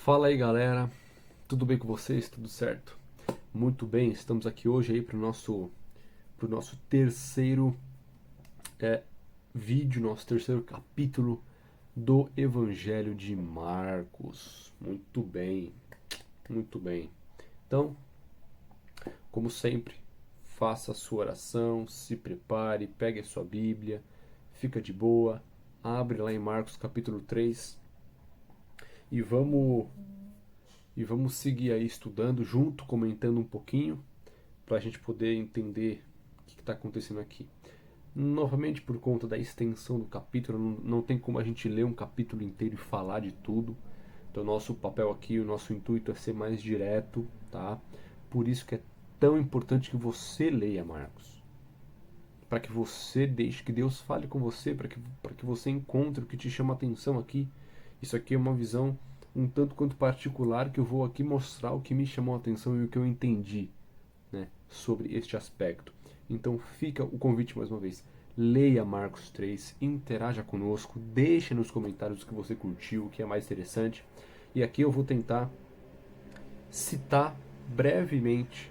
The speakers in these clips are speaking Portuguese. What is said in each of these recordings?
Fala aí, galera, tudo bem com vocês? Tudo certo? Muito bem, estamos aqui hoje aí pro nosso terceiro é, vídeo, nosso terceiro capítulo do Evangelho de Marcos. Muito bem, muito bem. Então, como sempre, faça a sua oração, se prepare, pegue a sua Bíblia, fica de boa, abre lá em Marcos capítulo 3 e vamos seguir aí estudando junto, comentando um pouquinho, para a gente poder entender o que está acontecendo aqui. Novamente, por conta da extensão do capítulo, não tem como a gente ler um capítulo inteiro e falar de tudo. Então, nosso papel aqui, o nosso intuito é ser mais direto, tá? Por isso que é tão importante que você leia Marcos. Para que você deixe que Deus fale com você, para que você encontre o que te chama a atenção aqui. Isso aqui é uma visão um tanto quanto particular que eu vou aqui mostrar o que me chamou a atenção e o que eu entendi, né, sobre este aspecto. Então fica o convite mais uma vez. Leia Marcos 3, interaja conosco, deixe nos comentários o que você curtiu, o que é mais interessante. E aqui eu vou tentar citar brevemente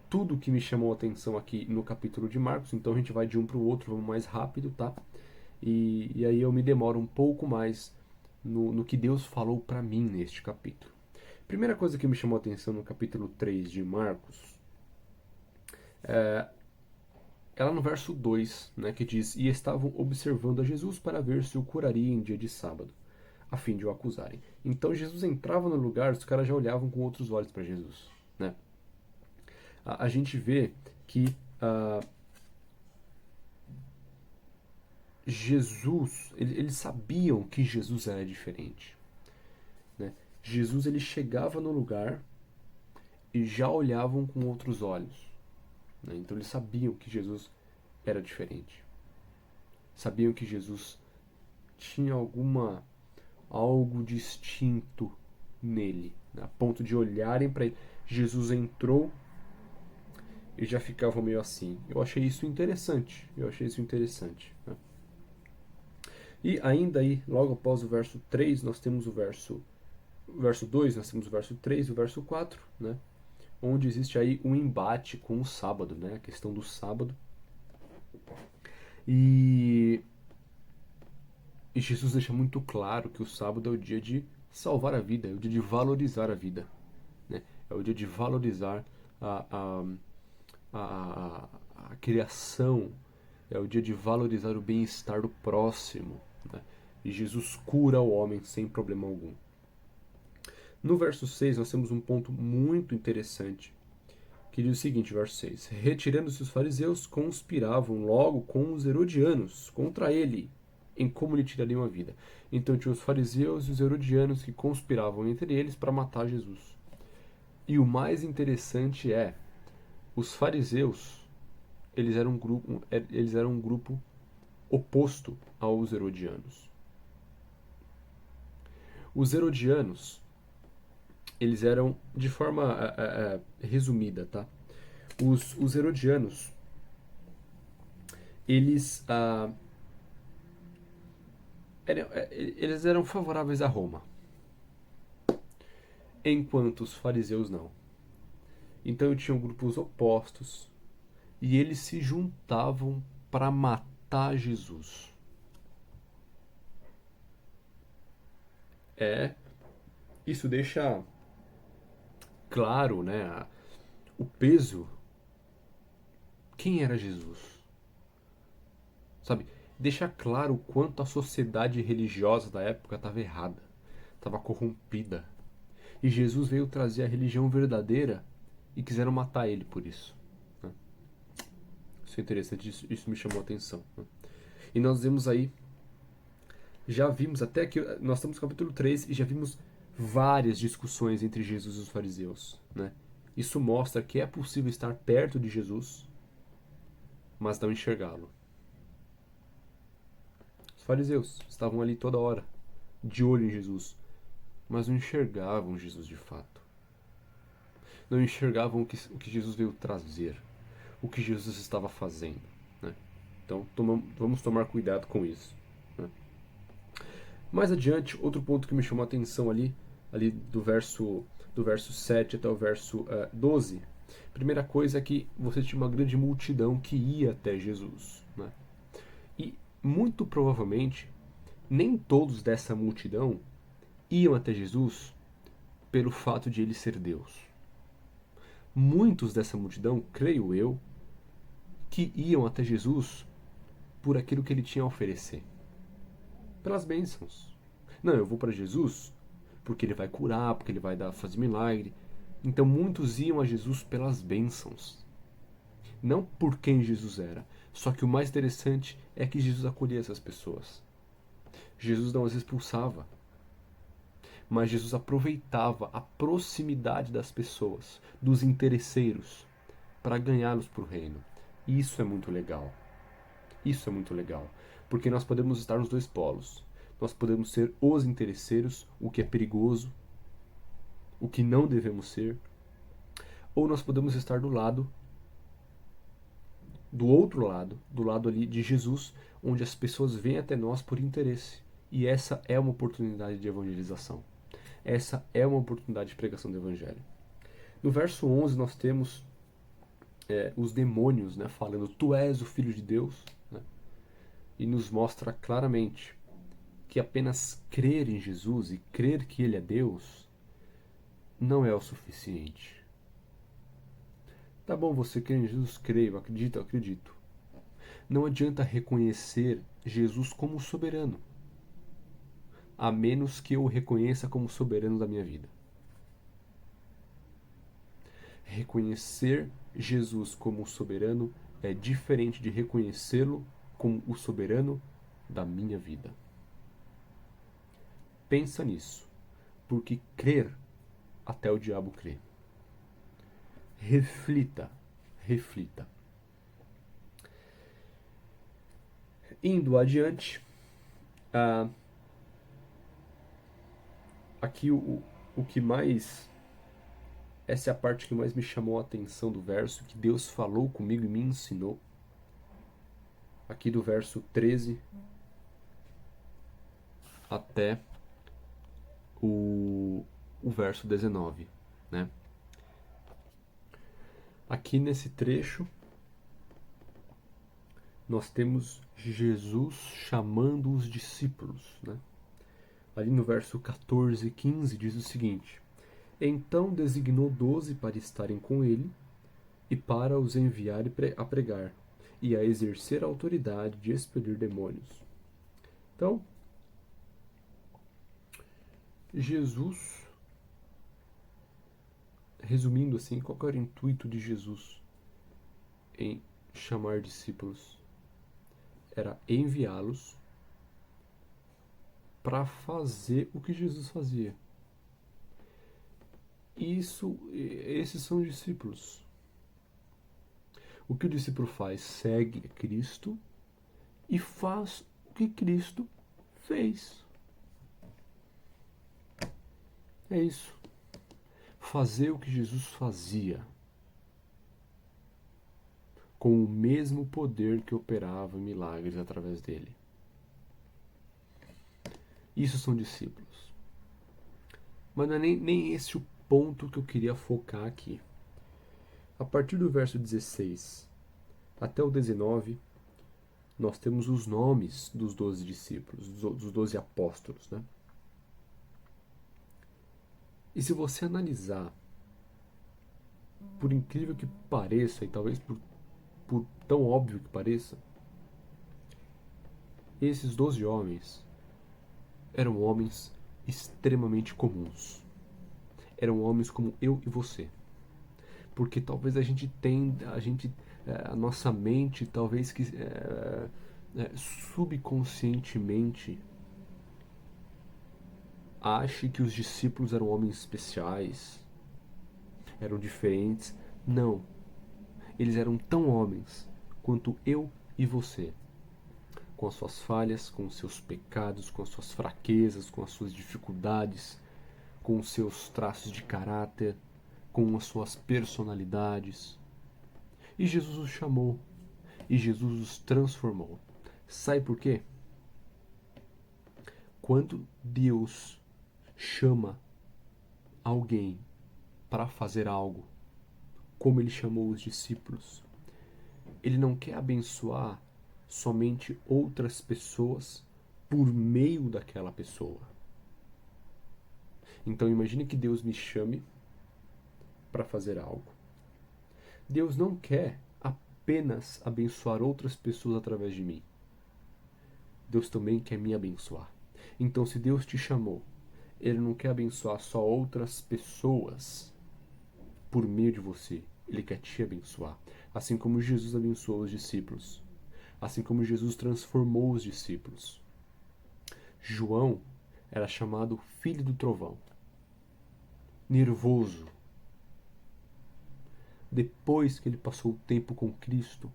tudo o que me chamou a atenção aqui no capítulo de Marcos. Então a gente vai de um para o outro, vamos mais rápido, tá? E aí eu me demoro um pouco mais no que Deus falou para mim neste capítulo. Primeira coisa que me chamou a atenção no capítulo 3 de Marcos é lá no verso 2, né, que diz: E estavam observando a Jesus para ver se o curaria em dia de sábado, a fim de o acusarem. Então Jesus entrava no lugar, os caras já olhavam com outros olhos para Jesus, né? A gente vê que Jesus, eles sabiam que Jesus era diferente, né? Jesus, ele chegava no lugar e já olhavam com outros olhos, né? Então eles sabiam que Jesus era diferente. Sabiam que Jesus tinha algo distinto nele, né? A ponto de olharem para ele. Jesus entrou e já ficavam meio assim. Eu achei isso interessante. Né? E ainda aí, logo após o verso 3, nós temos o verso 2, nós temos o verso 3 e o verso 4, né? Onde existe aí um embate com o sábado, né? A questão do sábado. E Jesus deixa muito claro que o sábado é o dia de salvar a vida, é o dia de valorizar a vida, né? É o dia de valorizar a, a, a, a criação, é o dia de valorizar o bem-estar do próximo, né? E Jesus cura o homem sem problema algum. No verso 6 nós temos um ponto muito interessante, que diz o seguinte, verso 6: Retirando-se os fariseus, conspiravam logo com os herodianos contra ele, em como lhe tirariam a vida. Então tinha os fariseus e os herodianos que conspiravam entre eles para matar Jesus. E o mais interessante é, os fariseus, eles eram um grupo oposto aos herodianos. Os herodianos, eles eram, de forma resumida, tá? Os herodianos, eles, eles eram favoráveis a Roma, enquanto os fariseus não. Então tinham grupos opostos e eles se juntavam para matar Jesus. Isso deixa claro, né, o peso. Quem era Jesus? Sabe? Deixa claro o quanto a sociedade religiosa da época estava errada, estava corrompida. E Jesus veio trazer a religião verdadeira e quiseram matar ele por isso, né? Isso é interessante, isso me chamou a atenção, né? E nós vemos aí, já vimos até que nós estamos no capítulo 3 e já vimos várias discussões entre Jesus e os fariseus, né? Isso mostra que é possível estar perto de Jesus, mas não enxergá-lo. Os fariseus estavam ali toda hora, de olho em Jesus, mas não enxergavam Jesus de fato. Não enxergavam o que Jesus veio trazer, o que Jesus estava fazendo, né? Então vamos tomar cuidado com isso, né? Mais adiante, outro ponto que me chamou a atenção ali ali do verso 7 até o verso 12, primeira coisa é que você tinha uma grande multidão que ia até Jesus, né? E muito provavelmente nem todos dessa multidão iam até Jesus pelo fato de ele ser Deus. Muitos dessa multidão, creio eu, que iam até Jesus por aquilo que ele tinha a oferecer, pelas bênçãos. Não, eu vou para Jesus porque ele vai curar, porque ele vai fazer milagre. Então muitos iam a Jesus pelas bênçãos, não por quem Jesus era. Só que o mais interessante é que Jesus acolhia essas pessoas. Jesus não as expulsava, mas Jesus aproveitava a proximidade das pessoas, dos interesseiros, para ganhá-los para o reino. E isso é muito legal. Isso é muito legal, porque nós podemos estar nos dois polos. Nós podemos ser os interesseiros, o que é perigoso, o que não devemos ser, ou nós podemos estar do outro lado, do lado ali de Jesus, onde as pessoas vêm até nós por interesse. E essa é uma oportunidade de evangelização. Essa é uma oportunidade de pregação do evangelho. No verso 11 nós temos os demônios, né, falando: tu és o Filho de Deus, né, e nos mostra claramente que apenas crer em Jesus e crer que Ele é Deus não é o suficiente. Tá bom, você crê em Jesus? Creio, acredito, acredito. Não adianta reconhecer Jesus como soberano, a menos que eu o reconheça como soberano da minha vida. Reconhecer Jesus como soberano é diferente de reconhecê-lo como o soberano da minha vida. Pensa nisso, porque crer até o diabo crê. Reflita, reflita. Indo adiante, aqui o que mais. Essa é a parte que mais me chamou a atenção do verso, que Deus falou comigo e me ensinou. Aqui do verso 13 até o verso 19, né? Aqui nesse trecho, nós temos Jesus chamando os discípulos, né? Ali no verso 14 e 15 diz o seguinte: então designou 12 para estarem com ele e para os enviar a pregar e a exercer a autoridade de expelir demônios. Então, Jesus, resumindo assim, qual era o intuito de Jesus em chamar discípulos? Era enviá-los para fazer o que Jesus fazia. Esses são os discípulos. O que o discípulo faz? Segue Cristo e faz o que Cristo fez. É isso. Fazer o que Jesus fazia, com o mesmo poder que operava milagres através dele. Isso são discípulos. Mas não é nem esse o ponto que eu queria focar aqui. A partir do verso 16 até o 19, nós temos os nomes dos 12 discípulos, dos 12 apóstolos, né? E se você analisar, por incrível que pareça, e talvez por tão óbvio que pareça, esses 12 homens eram homens extremamente comuns. Eram homens como eu e você. Porque talvez a nossa mente, talvez que subconscientemente ache que os discípulos eram homens especiais, eram diferentes. Não. Eles eram tão homens quanto eu e você, com as suas falhas, com os seus pecados, com as suas fraquezas, com as suas dificuldades, com os seus traços de caráter, com as suas personalidades. E Jesus os chamou, e Jesus os transformou. Sabe por quê? Quando Deus chama alguém para fazer algo, como ele chamou os discípulos, ele não quer abençoar somente outras pessoas por meio daquela pessoa. Então imagine que Deus me chame para fazer algo. Deus não quer apenas abençoar outras pessoas através de mim. Deus também quer me abençoar. Então, se Deus te chamou, Ele não quer abençoar só outras pessoas por meio de você. Ele quer te abençoar. Assim como Jesus abençoou os discípulos. Assim como Jesus transformou os discípulos. João era chamado filho do trovão. Nervoso. Depois que ele passou o tempo com Cristo,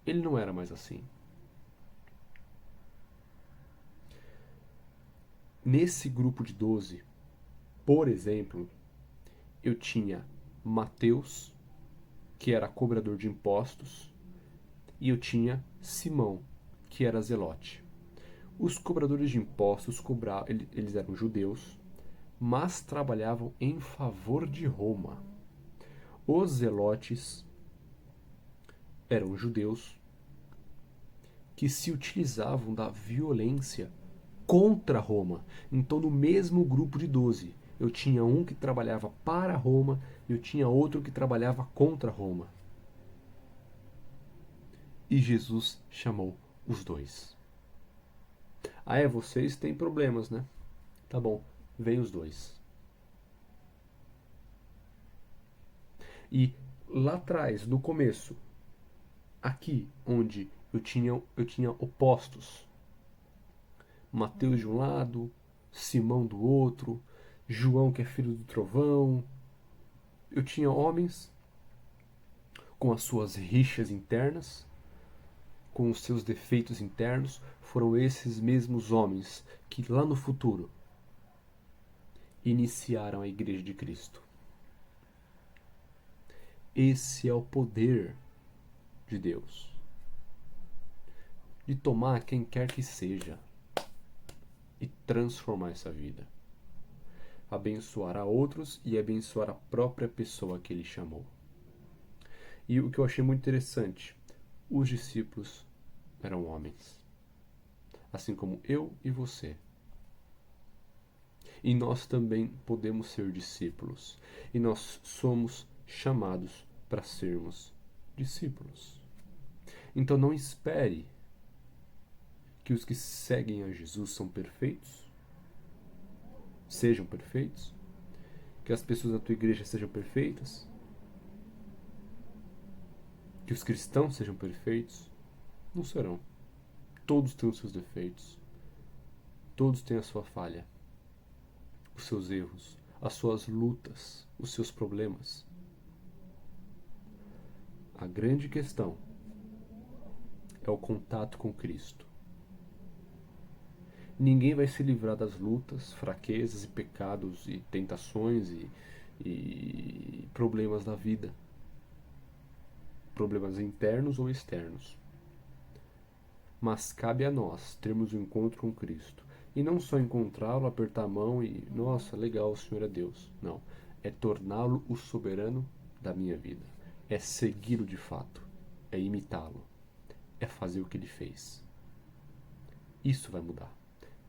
ele não era mais assim. Nesse grupo de 12, por exemplo, eu tinha Mateus, que era cobrador de impostos, e eu tinha Simão, que era zelote. Os cobradores de impostos eles eram judeus, mas trabalhavam em favor de Roma. Os zelotes eram judeus que se utilizavam da violência contra Roma. Então, no mesmo grupo de 12, eu tinha um que trabalhava para Roma e eu tinha outro que trabalhava contra Roma. E Jesus chamou os dois. Ah, vocês têm problemas, né? Tá bom, vem os dois. E lá atrás, no começo, aqui onde eu tinha opostos, Mateus de um lado, Simão do outro, João que é filho do trovão, eu tinha homens com as suas rixas internas, com os seus defeitos internos. Foram esses mesmos homens que lá no futuro iniciaram a Igreja de Cristo. Esse é o poder de Deus, de tomar quem quer que seja e transformar essa vida, abençoar a outros e abençoar a própria pessoa que ele chamou. E o que eu achei muito interessante, os discípulos eram homens, assim como eu e você. E nós também podemos ser discípulos, e nós somos chamados para sermos discípulos. Então não espere que os que seguem a Jesus sejam perfeitos, que as pessoas da tua igreja sejam perfeitas, que os cristãos sejam perfeitos. Não serão. Todos têm os seus defeitos, todos têm a sua falha, os seus erros, as suas lutas, os seus problemas. A grande questão é o contato com Cristo. Ninguém vai se livrar das lutas, fraquezas e pecados e tentações e problemas da vida. Problemas internos ou externos. Mas cabe a nós termos um encontro com Cristo. E não só encontrá-lo, apertar a mão e, nossa, legal, o Senhor é Deus. Não. É torná-lo o soberano da minha vida. É segui-lo de fato. É imitá-lo. É fazer o que ele fez. Isso vai mudar.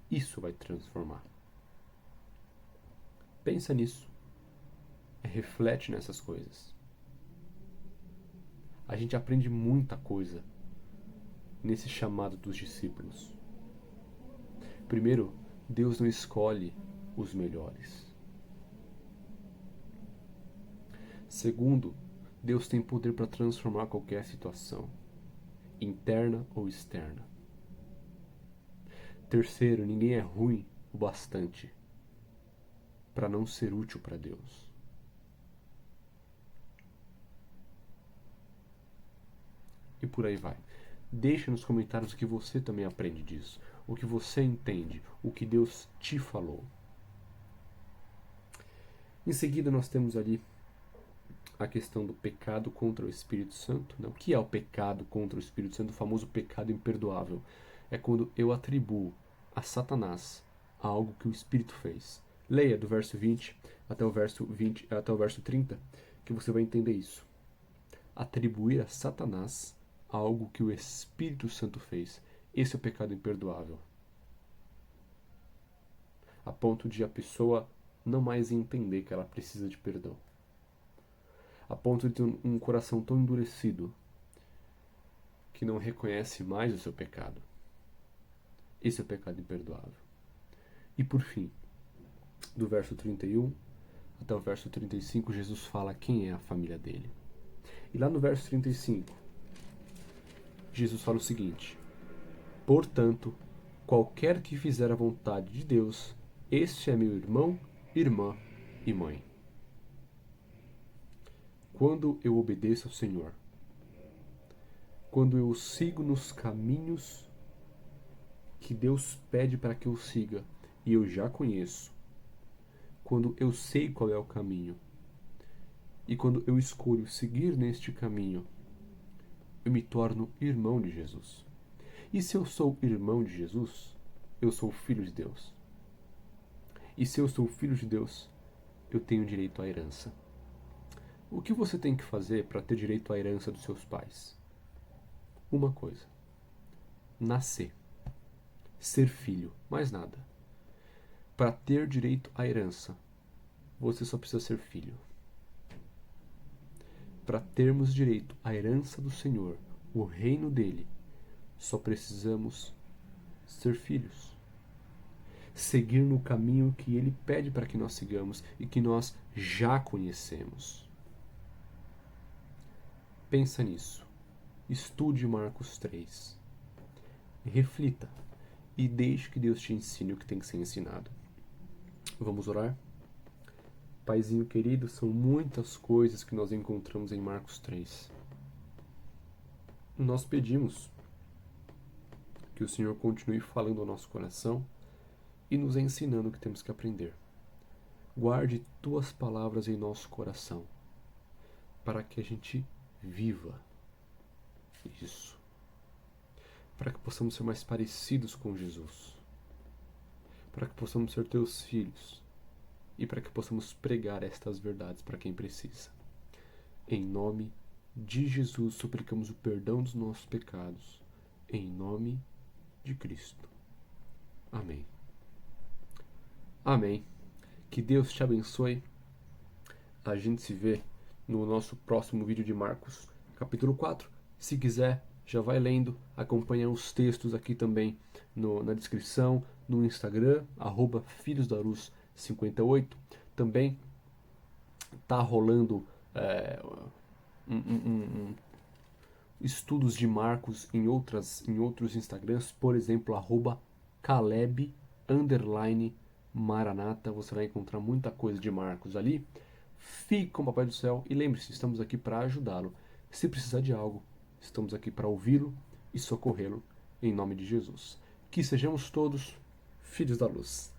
Isso vai transformar. Pensa nisso. Reflete nessas coisas. A gente aprende muita coisa nesse chamado dos discípulos. Primeiro, Deus não escolhe os melhores. Segundo, Deus tem poder para transformar qualquer situação, interna ou externa. Terceiro, ninguém é ruim o bastante para não ser útil para Deus. E por aí vai. Deixe nos comentários o que você também aprende disso, o que você entende, o que Deus te falou. Em seguida nós temos ali a questão do pecado contra o Espírito Santo. O que é o pecado contra o Espírito Santo? O famoso pecado imperdoável. É quando eu atribuo a Satanás algo que o Espírito fez. Leia do verso 20 até o verso 30, que você vai entender isso. Atribuir a Satanás algo que o Espírito Santo fez. Esse é o pecado imperdoável. A ponto de a pessoa não mais entender que ela precisa de perdão. A ponto de ter um coração tão endurecido que não reconhece mais o seu pecado. Esse é o pecado imperdoável. E por fim, do verso 31 até o verso 35, Jesus fala quem é a família dele. E lá no verso 35, Jesus fala o seguinte: portanto, qualquer que fizer a vontade de Deus, este é meu irmão, irmã e mãe. Quando eu obedeço ao Senhor, quando eu sigo nos caminhos que Deus pede para que eu siga, e eu já conheço, quando eu sei qual é o caminho, e quando eu escolho seguir neste caminho, eu me torno irmão de Jesus. E se eu sou irmão de Jesus, eu sou filho de Deus. E se eu sou filho de Deus, eu tenho direito à herança. O que você tem que fazer para ter direito à herança dos seus pais? Uma coisa: nascer. Ser filho, mais nada. Para ter direito à herança, você só precisa ser filho. Para termos direito à herança do Senhor, o reino dele, só precisamos ser filhos. Seguir no caminho que ele pede para que nós sigamos e que nós já conhecemos. Pensa nisso. Estude Marcos 3. Reflita e deixe que Deus te ensine o que tem que ser ensinado. Vamos orar? Paizinho querido, são muitas coisas que nós encontramos em Marcos 3. Nós pedimos que o Senhor continue falando ao nosso coração e nos ensinando o que temos que aprender. Guarde tuas palavras em nosso coração, para que a gente viva isso. Para que possamos ser mais parecidos com Jesus. Para que possamos ser teus filhos. E para que possamos pregar estas verdades para quem precisa. Em nome de Jesus, suplicamos o perdão dos nossos pecados. Em nome de Cristo. Amém. Amém. Que Deus te abençoe. A gente se vê no nosso próximo vídeo de Marcos, capítulo 4. Se quiser, já vai lendo, acompanha os textos aqui também na descrição, no Instagram, @filhosdarus58. Também tá rolando estudos de Marcos em outros Instagrams, por exemplo, @Caleb_Maranata. Você vai encontrar muita coisa de Marcos ali. Fique com o Papai do Céu e lembre-se, estamos aqui para ajudá-lo. Se precisar de algo, estamos aqui para ouvi-lo e socorrê-lo, em nome de Jesus. Que sejamos todos filhos da luz.